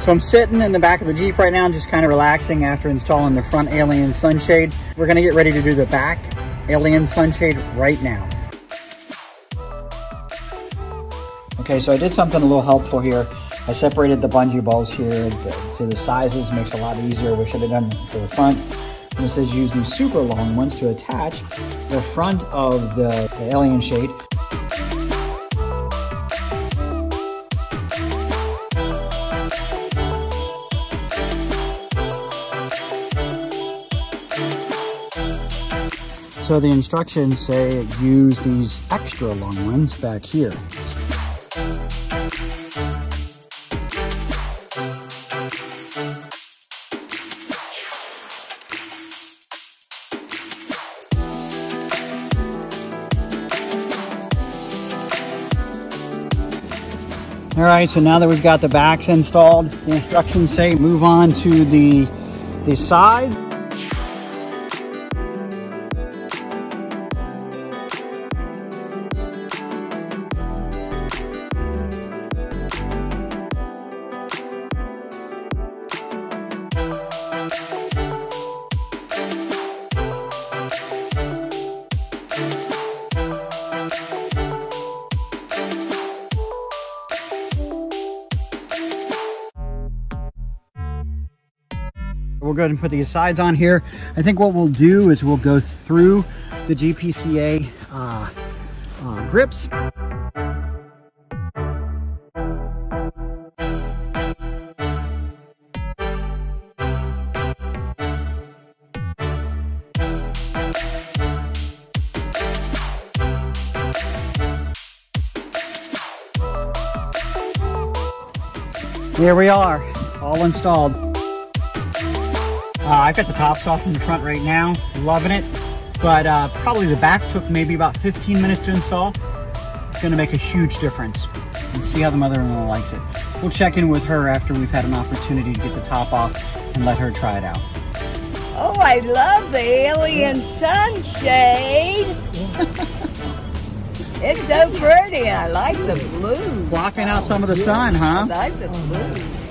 So I'm sitting in the back of the Jeep right now, just kind of relaxing after installing the front alien sunshade. We're gonna get ready to do the back alien sunshade right now. Okay, so I did something a little helpful here. I separated the bungee balls here to the sizes, makes it a lot easier. Wish I'd have done for the front. And it says use these super long ones to attach the front of the alien shade. So the instructions say use these extra long ones back here. All right, so now that we've got the backs installed, the instructions say move on to the sides. We'll go ahead and put the sides on here. I think what we'll do is we'll go through the GPCA grips. Here we are, all installed. I've got the tops off in the front right now, loving it, but probably the back took maybe about 15 minutes to install. It's gonna make a huge difference. And see how the mother-in-law likes it. We'll check in with her after we've had an opportunity to get the top off and let her try it out. Oh, I love the alien sunshade. It's so pretty. I like the blue. Blocking out some of the sun, huh? I like the blue.